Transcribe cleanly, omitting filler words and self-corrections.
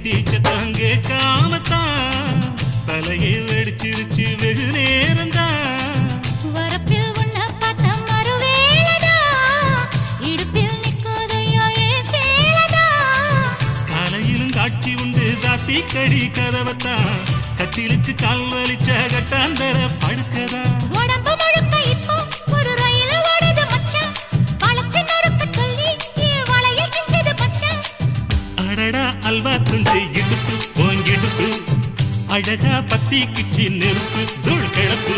teacher கேட்காமத்தான் தலையை வெடிச்சிருச்சு வெகு நேரம்தான் வரப்பில் உன்ன பார்த்த மறுவேளதா இடுப்பில் நிற்காதையா ஏன் சேலதா காலையிலும் காட்சி உண்டு சாத்தி கடி கதவத்தான் கத்திலுக்கு கால் வலிச்ச கட்டாந்தர படுக்கதா உடம்பு முழுக்க இப்போ ஒரு ரயில் ஓடுது மச்சான் வளைச்சு நொறுக்க சொல்லி என் வளையில் கிஞ்சது பச்சான் அடடா அல்வா துண்டு இடுப்பு ஓங்கிடுப்பு அழகா பத்தி கிச்சி நெருப்பு தூள் கிடப்பு